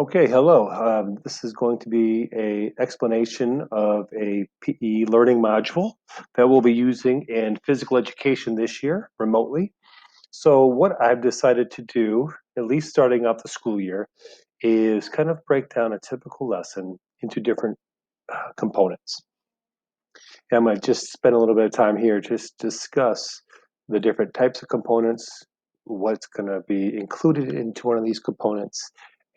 Okay, hello. This is going to be a explanation of a PE learning module that we'll be using in physical education this year remotely. So what I've decided to do, at least starting off the school year, is kind of break down a typical lesson into different components. And I'm going to just spend a little bit of time here just discuss the different types of components, what's going to be included into one of these components,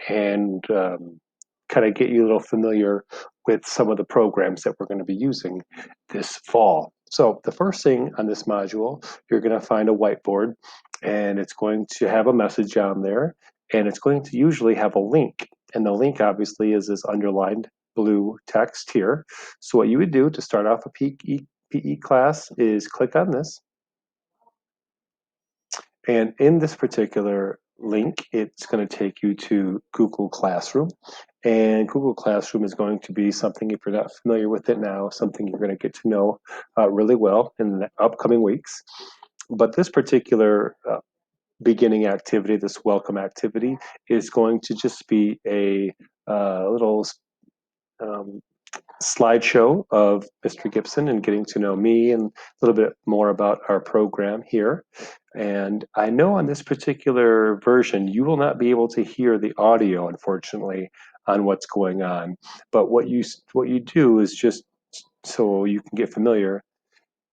and kind of get you a little familiar with some of the programs that we're going to be using this fall. So the first thing on this module, you're going to find a whiteboard, and it's going to have a message on there, and it's going to usually have a link. And the link obviously is this underlined blue text here. So what you would do to start off a PE class is click on this. And in this particular link, it's going to take you to Google Classroom. And Google Classroom is going to be something, if you're not familiar with it now, something you're going to get to know really well in the upcoming weeks. But this particular beginning activity, this welcome activity, is going to just be a little um, slideshow of Mr. Gibson and getting to know me and a little bit more about our program here. And I know on this particular version, you will not be able to hear the audio, unfortunately, on what's going on. But what you do is just so you can get familiar.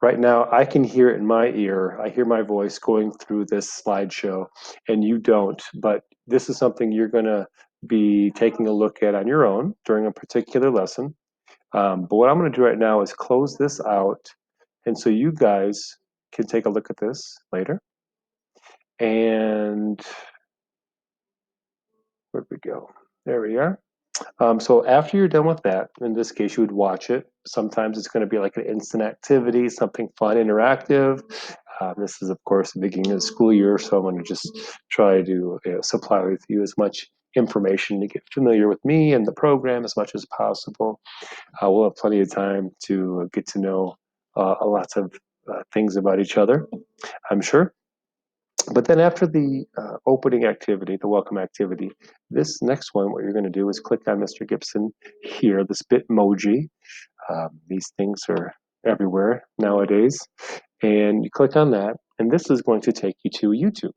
Right now, I can hear it in my ear. I hear my voice going through this slideshow, and you don't. But this is something you're going to be taking a look at on your own during a particular lesson. But what I'm going to do right now is close this out. And so you guys can take a look at this later. And where'd we go? There we are. So after you're done with that, in this case, you would watch it. Sometimes it's going to be like an instant activity, something fun, interactive. This is, of course, the beginning of the school year, so I'm going to just try to supply with you as much information to get familiar with me and the program as much as possible. We'll have plenty of time to get to know lots of things about each other, I'm sure. But then after the opening activity, the welcome activity, this next one, what you're going to do is click on Mr. Gibson here, this Bitmoji. These things are everywhere nowadays. And you click on that, and this is going to take you to YouTube.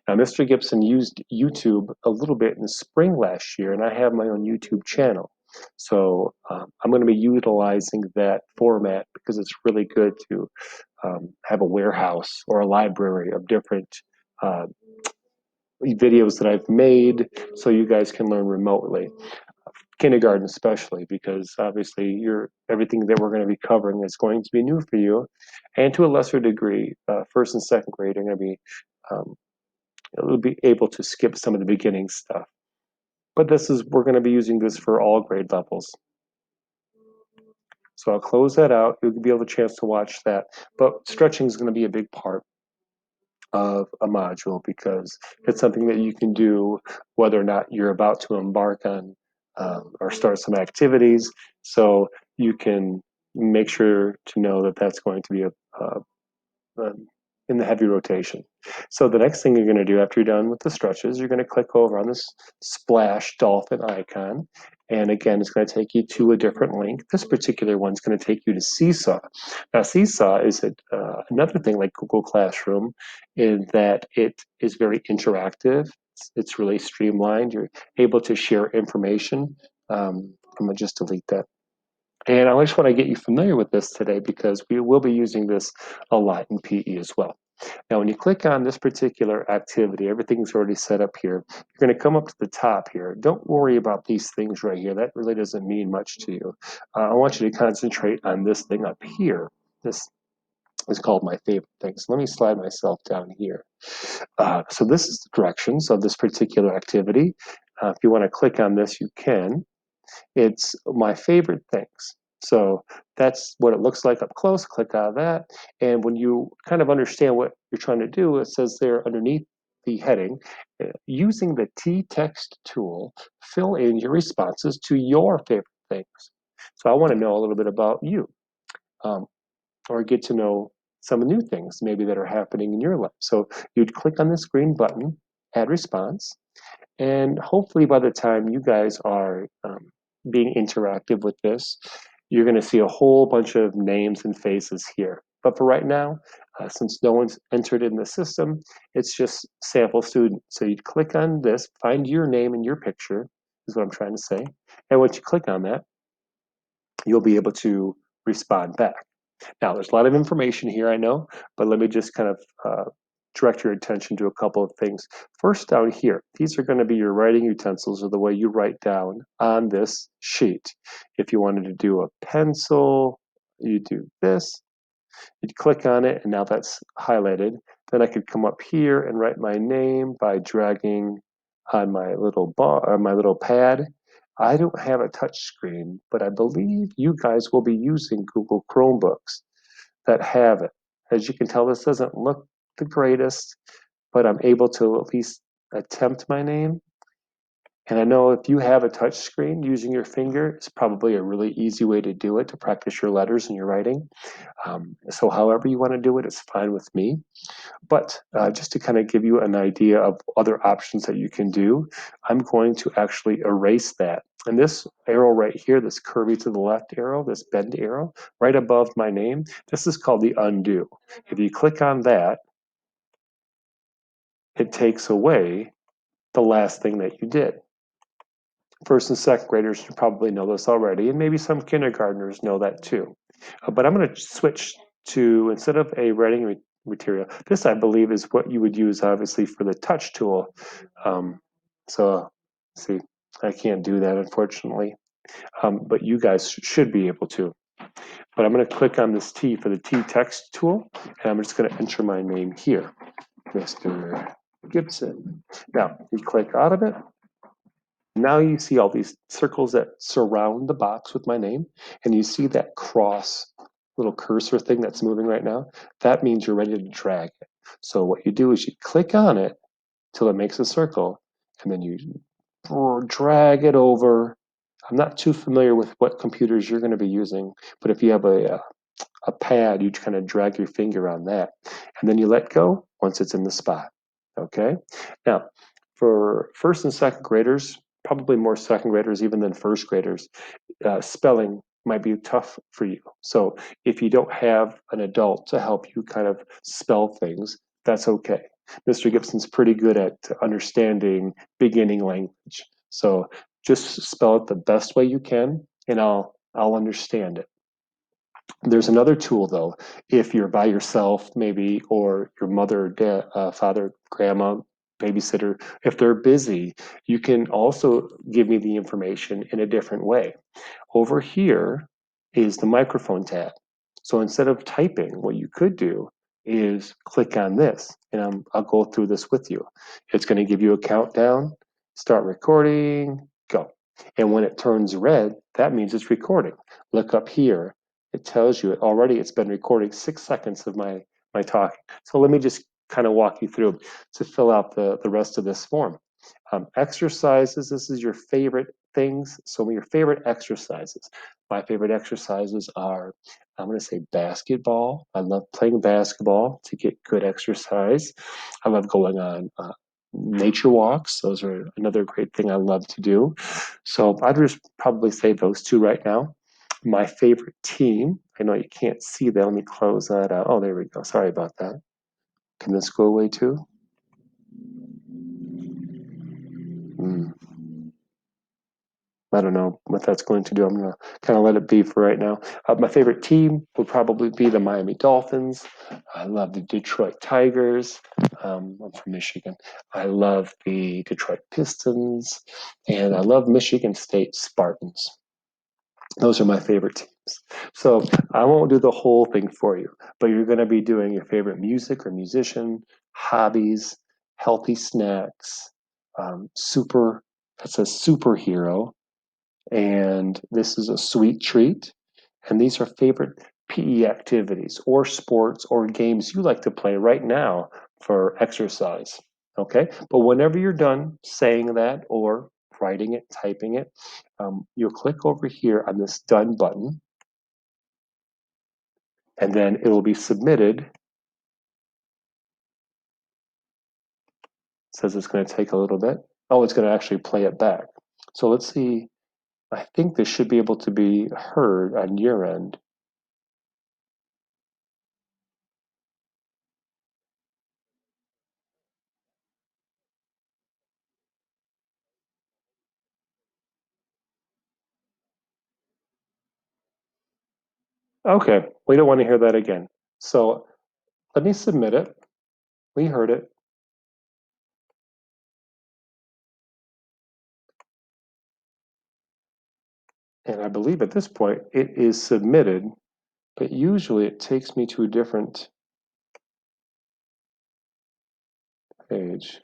Now, Mr. Gibson used YouTube a little bit in the spring last year, and I have my own YouTube channel. So I'm going to be utilizing that format because it's really good to have a warehouse or a library of different uh, videos that I've made so you guys can learn remotely. Kindergarten especially, because obviously everything that we're going to be covering is going to be new for you, and to a lesser degree, first and second grade are going to be um, will be able to skip some of the beginning stuff. But we're going to be using this for all grade levels. So I'll close that out. You'll be able a chance to watch that. But stretching is going to be a big part of a module because it's something that you can do whether or not you're about to embark on or start some activities. So you can make sure to know that that's going to be a in the heavy rotation. So the next thing you're going to do after you're done with the stretches, you're going to click over on this splash dolphin icon. And again, it's going to take you to a different link. This particular one's going to take you to Seesaw. Now, Seesaw is another thing like Google Classroom in that it is very interactive. It's really streamlined. You're able to share information. I'm going to just delete that. And I just want to get you familiar with this today because we will be using this a lot in PE as well. Now, when you click on this particular activity, everything's already set up here. You're going to come up to the top here. Don't worry about these things right here. That really doesn't mean much to you. I want you to concentrate on this thing up here. This is called my favorite thing. So let me slide myself down here. So this is the directions of this particular activity. If you want to click on this, you can. It's my favorite things. So that's what it looks like up close. Click on that. And when you kind of understand what you're trying to do, it says there underneath the heading, using the T-text tool, fill in your responses to your favorite things. So I want to know a little bit about you um, or get to know some new things maybe that are happening in your life. So you'd click on this green button, add response, And hopefully by the time you guys are being interactive with this, you're going to see a whole bunch of names and faces here. But for right now, since no one's entered in the system, it's just sample student. So you'd click on this, find your name and your picture, is what I'm trying to say. And once you click on that, you'll be able to respond back. Now, there's a lot of information here, I know, but let me just kind of direct your attention to a couple of things. First, down here, these are going to be your writing utensils, or the way you write down on this sheet. If you wanted to do a pencil, you do this, you'd click on it, and now that's highlighted. Then I could come up here and write my name by dragging on my little bar or my little pad. I don't have a touch screen, but I believe you guys will be using Google Chromebooks that have it. As you can tell, this doesn't look the greatest, but I'm able to at least attempt my name. And I know if you have a touch screen, using your finger is probably a really easy way to do it, to practice your letters and your writing. So however you want to do it, it's fine with me. But just to kind of give you an idea of other options that you can do, I'm going to actually erase that. And this arrow right here, this curvy to the left arrow, this bend arrow, right above my name, this is called the undo. If you click on that, it takes away the last thing that you did. First and second graders should probably know this already, and maybe some kindergartners know that too. But I'm going to switch to, instead of a writing material, this I believe is what you would use obviously for the touch tool. So see, I can't do that unfortunately, but you guys should be able to. But I'm going to click on this T for the T text tool, and I'm just going to enter my name here, Mr. Gibson. Now, you click out of it. Now you see all these circles that surround the box with my name, and you see that cross little cursor thing that's moving right now. That means you're ready to drag it. So what you do is you click on it till it makes a circle, and then you drag it over. I'm not too familiar with what computers you're going to be using, but if you have a pad, you kind of drag your finger on that, and then you let go once it's in the spot. Okay? Now, for first and second graders, probably more second graders even than first graders, spelling might be tough for you. So if you don't have an adult to help you kind of spell things, that's okay. Mr. Gibson's pretty good at understanding beginning language. So just spell it the best way you can, and I'll understand it. There's another tool though. If you're by yourself, maybe, or your mother, dad, father, grandma, babysitter, if they're busy, you can also give me the information in a different way. Over here is the microphone tab. So instead of typing, what you could do is click on this, and I'll go through this with you. It's going to give you a countdown, start recording, go. And when it turns red, that means it's recording. Look up here. It tells you already it's been recording 6 seconds of my talking. So let me just kind of walk you through to fill out the rest of this form. Exercises, this is your favorite things. So your favorite exercises. My favorite exercises are, I'm going to say basketball. I love playing basketball to get good exercise. I love going on nature walks. Those are another great thing I love to do. So I'd just probably say those two right now. My favorite team, I know you can't see that. Let me close that out. Oh, there we go. Sorry about that. Can this go away too? Hmm. I don't know what that's going to do. I'm going to kind of let it be for right now. My favorite team would probably be the Miami Dolphins. I love the Detroit Tigers. I'm from Michigan. I love the Detroit Pistons, and I love Michigan State Spartans. Those are my favorite teams. So I won't do the whole thing for you, but you're going to be doing your favorite music or musician, hobbies, healthy snacks, super. That's a superhero, and this is a sweet treat. And these are favorite PE activities or sports or games you like to play right now for exercise. Okay, but whenever you're done saying that or writing it, typing it, you'll click over here on this done button, and then it will be submitted. It says it's going to take a little bit. Oh, it's going to actually play it back. So let's see. I think this should be able to be heard on your end. Okay, we don't want to hear that again. So let me submit it. We heard it. And I believe at this point it is submitted, but usually it takes me to a different page.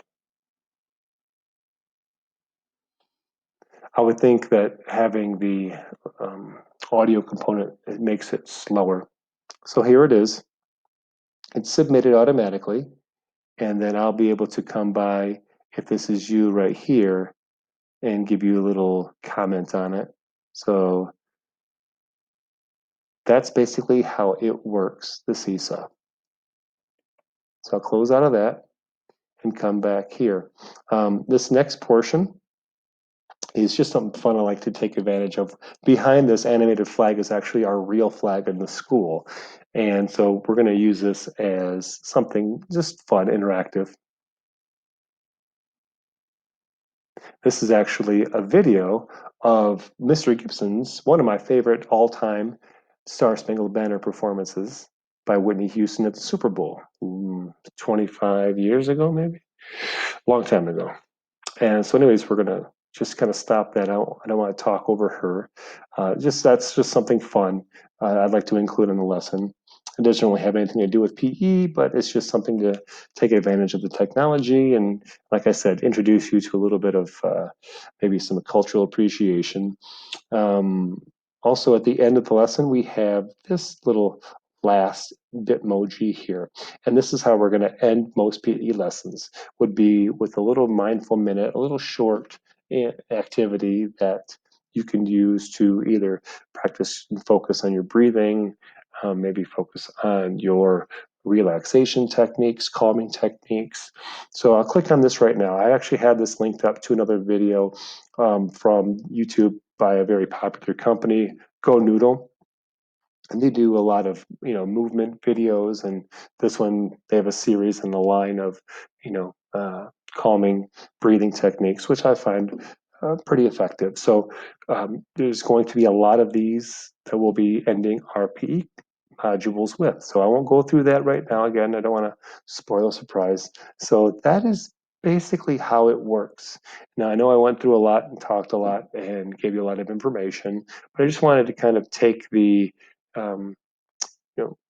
I would think that having the um, audio component, it makes it slower. So here it is. It's submitted automatically, and then I'll be able to come by, if this is you right here, and give you a little comment on it. So that's basically how it works, the Seesaw. So I'll close out of that and come back here. This next portion is just something fun I like to take advantage of. Behind this animated flag is actually our real flag in the school. And so we're going to use this as something just fun, interactive. This is actually a video of Mr. Gibson's, one of my favorite all-time Star Spangled Banner performances by Whitney Houston at the Super Bowl, 25 years ago, maybe? Long time ago. And so, anyways, we're gonna just kind of stop that. I don't want to talk over her. Just that's just something fun I'd like to include in the lesson. It doesn't really have anything to do with PE, but it's just something to take advantage of the technology and, like I said, introduce you to a little bit of maybe some cultural appreciation. Um, Also, at the end of the lesson, we have this little last Bitmoji here. And this is how we're going to end most PE lessons, would be with a little mindful minute, a little short activity that you can use to either practice and focus on your breathing, maybe focus on your relaxation techniques, calming techniques. So I'll click on this right now. I actually had this linked up to another video from YouTube by a very popular company, Go Noodle, and they do a lot of movement videos. And this one, they have a series in the line of calming breathing techniques, which I find pretty effective. So there's going to be a lot of these that we'll be ending our PE modules with. So I won't go through that right now. Again, I don't want to spoil a surprise. So that is basically how it works. Now, I know I went through a lot and talked a lot and gave you a lot of information, but I just wanted to kind of take the um,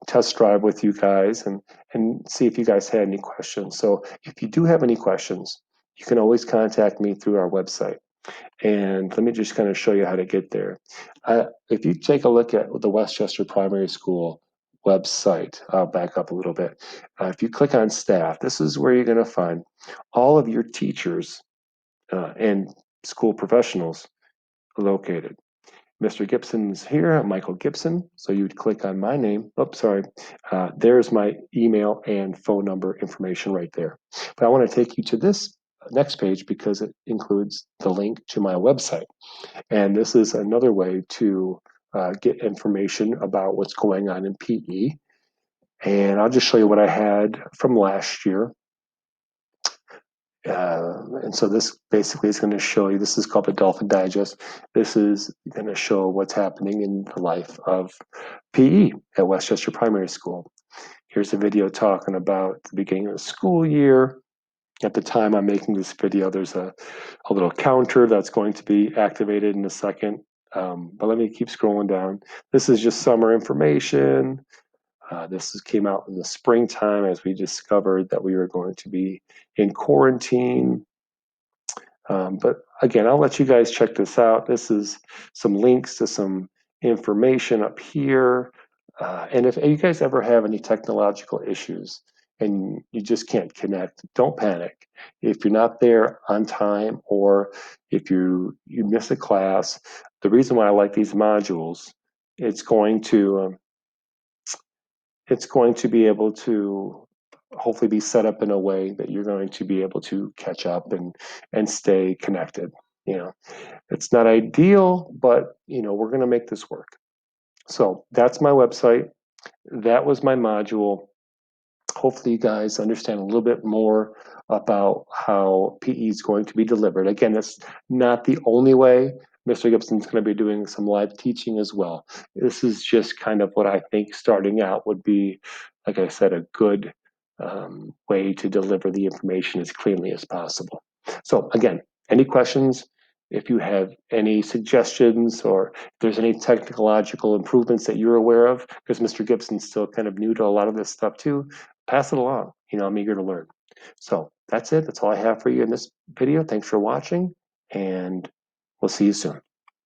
test drive with you guys and see if you guys had any questions. So if you do have any questions, you can always contact me through our website. And let me just kind of show you how to get there. If you take a look at the Westchester Primary School website, I'll back up a little bit. If you click on staff, this is where you're going to find all of your teachers and school professionals located. Mr. Gibson's here, Michael Gibson. So you'd click on my name. Oops, sorry. There's my email and phone number information right there. But I want to take you to this next page because it includes the link to my website. And this is another way to get information about what's going on in PE. And I'll just show you what I had from last year. And so this basically is going to show you, this is called the Dolphin Digest. This is going to show what's happening in the life of PE at Westchester Primary School. Here's a video talking about the beginning of the school year. At the time I'm making this video, there's a little counter that's going to be activated in a second. But let me keep scrolling down. This is just summer information. Came out in the springtime as we discovered that we were going to be in quarantine. But again, I'll let you guys check this out. This is some links to some information up here. And if you guys ever have any technological issues and you just can't connect, don't panic. If you're not there on time or if you miss a class, the reason why I like these modules, it's going to be able to hopefully be set up in a way that you're going to be able to catch up and stay connected. You know, it's not ideal, but we're going to make this work. So that's my website. That was my module. Hopefully you guys understand a little bit more about how PE is going to be delivered. Again, that's not the only way. Mr. Gibson's going to be doing some live teaching as well. This is just kind of what I think starting out would be, like I said, a good way to deliver the information as cleanly as possible. So again, any questions? If you have any suggestions or if there's any technological improvements that you're aware of, because Mr. Gibson's still kind of new to a lot of this stuff too, pass it along. I'm eager to learn. So that's it. That's all I have for you in this video. Thanks for watching, and we'll see you soon.